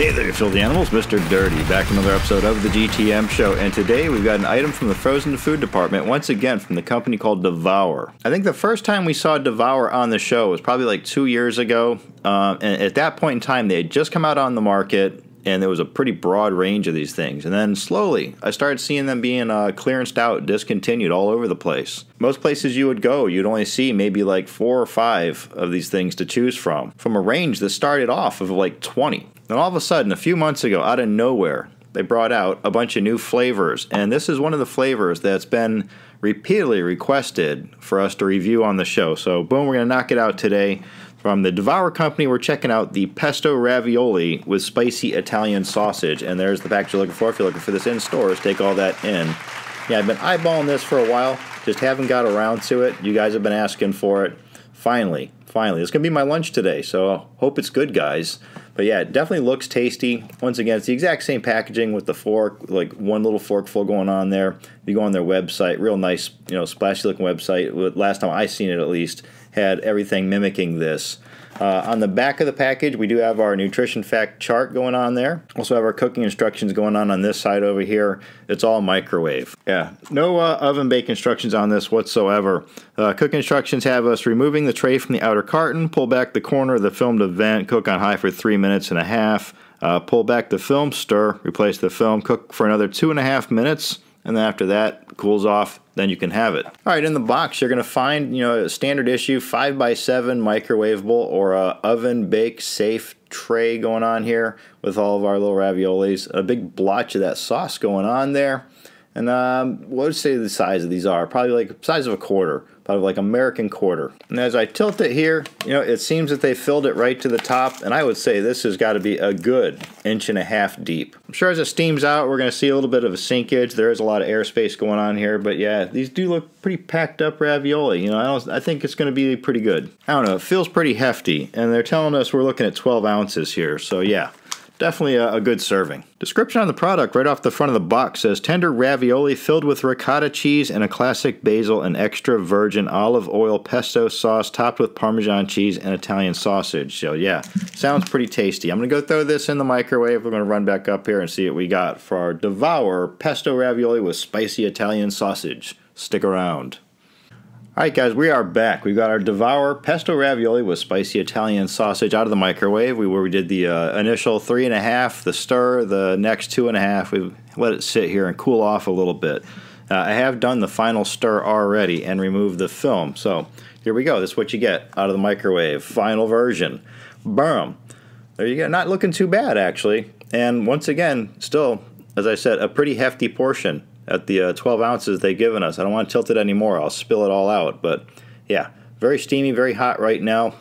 Hey there, you filthy animals. Mr. Dirty, back with another episode of the GTM show, and today we've got an item from the frozen food department, once again from the company called Devour. I think the first time we saw Devour on the show was probably like 2 years ago, and at that point in time they had just come out on the market, and there was a pretty broad range of these things. And then slowly, I started seeing them being clearanced out, discontinued all over the place. Most places you would go, you'd only see maybe like 4 or 5 of these things to choose from a range that started off of like 20. Then all of a sudden, a few months ago, out of nowhere, they brought out a bunch of new flavors. And this is one of the flavors that's been repeatedly requested for us to review on the show. So boom, we're going to knock it out today. From the Devour Company, we're checking out the Pesto Ravioli with spicy Italian sausage. And there's the package you're looking for. If you're looking for this in stores, take all that in. Yeah, I've been eyeballing this for a while. Just haven't got around to it. You guys have been asking for it. Finally. It's going to be my lunch today, so hope it's good, guys. But yeah, it definitely looks tasty. Once again, it's the exact same packaging with the fork, like one little forkful going on there. If you go on their website, real nice, splashy looking website. Last time I seen it, at least, had everything mimicking this. On the back of the package, we do have our nutrition fact chart going on there. Also have our cooking instructions going on this side over here. It's all microwave. Yeah, no oven bake instructions on this whatsoever. Cooking instructions have us removing the tray from the outer carton, pull back the corner of the film to vent, cook on high for 3.5 minutes, pull back the film, stir, replace the film, cook for another 2.5 minutes, and then after that, cools off, then you can have it. All right, in the box, you're going to find, a standard issue 5x7 microwavable or oven bake safe tray going on here with all of our little raviolis. A big blotch of that sauce going on there. And what would you say the size of these are? Probably like the size of a quarter, probably like American quarter. And as I tilt it here, it seems that they filled it right to the top, and I would say this has got to be a good 1.5 inches deep. I'm sure as it steams out, we're going to see a little bit of a sinkage. There is a lot of airspace going on here, but yeah, these do look pretty packed up ravioli. I think it's going to be pretty good. I don't know, it feels pretty hefty, and they're telling us we're looking at 12 ounces here, so yeah. Definitely a good serving. Description on the product right off the front of the box says tender ravioli filled with ricotta cheese and a classic basil and extra virgin olive oil pesto sauce topped with Parmesan cheese and Italian sausage. So yeah, sounds pretty tasty. I'm going to go throw this in the microwave. We're going to run back up here and see what we got for our Devour Pesto Ravioli with spicy Italian sausage. Stick around. Alright guys, we are back. We've got our Devour Pesto Ravioli with spicy Italian sausage out of the microwave. Where we did the initial 3.5, the stir, the next 2.5. We let it sit here and cool off a little bit. I have done the final stir already and removed the film. So here we go. This is what you get out of the microwave. Final version. Boom. There you go. Not looking too bad actually. And once again, still, as I said, a pretty hefty portion. At the 12 ounces they've given us. I don't want to tilt it anymore. I'll spill it all out. But yeah, very steamy, very hot right now.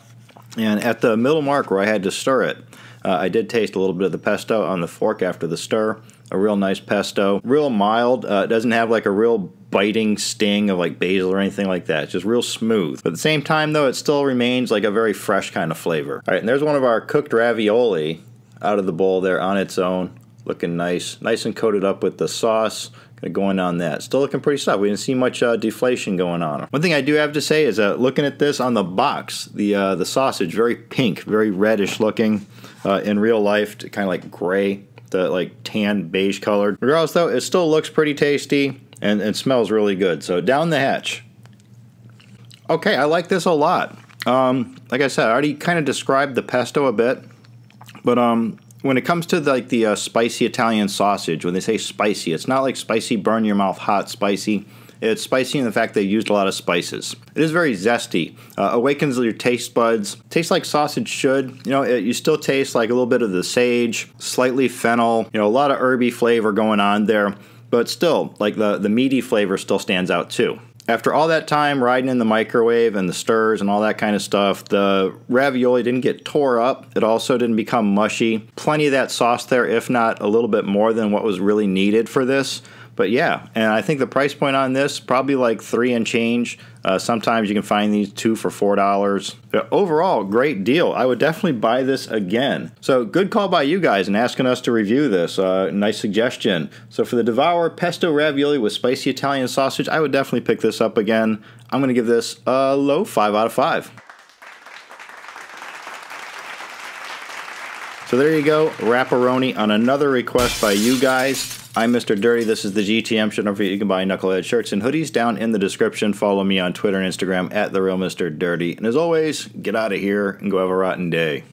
And at the middle mark where I had to stir it, I did taste a little bit of the pesto on the fork after the stir. A real nice pesto. Real mild. It doesn't have like a real biting sting of like basil or anything like that. It's just real smooth. But at the same time though, it still remains like a very fresh kind of flavor. All right, and there's one of our cooked ravioli out of the bowl there on its own. Looking nice. Nice and coated up with the sauce. Going on that. Still looking pretty soft. We didn't see much deflation going on. One thing I do have to say is looking at this on the box, the sausage, very pink, very reddish looking. In real life, kind of like gray, the like tan beige colored. Regardless though, it still looks pretty tasty and smells really good. So down the hatch. Okay, I like this a lot. Like I said, I already kind of described the pesto a bit, but when it comes to the spicy Italian sausage, when they say spicy, it's not like spicy, burn your mouth, hot, spicy. It's spicy in the fact they used a lot of spices. It is very zesty. Awakens your taste buds. Tastes like sausage should. You still taste like a little bit of the sage, slightly fennel, a lot of herby flavor going on there. But still, like the meaty flavor still stands out too. After all that time riding in the microwave and the stirs and all that kind of stuff, the ravioli didn't get tore up. It also didn't become mushy. Plenty of that sauce there, if not a little bit more than what was really needed for this. But yeah, and I think the price point on this, probably like $3 and change. Sometimes you can find these 2 for $4. But overall, great deal. I would definitely buy this again. So good call by you guys in asking us to review this. Nice suggestion. So for the Devour Pesto Ravioli with spicy Italian sausage, I would definitely pick this up again. I'm going to give this a low 5 out of 5. So there you go, Wrap-A-Roni on another request by you guys. I'm Mr. Dirty. This is the GTM show. Don't forget you can buy Knucklehead shirts and hoodies down in the description. Follow me on Twitter and Instagram at TheRealMrDirty. And as always, get out of here and go have a rotten day.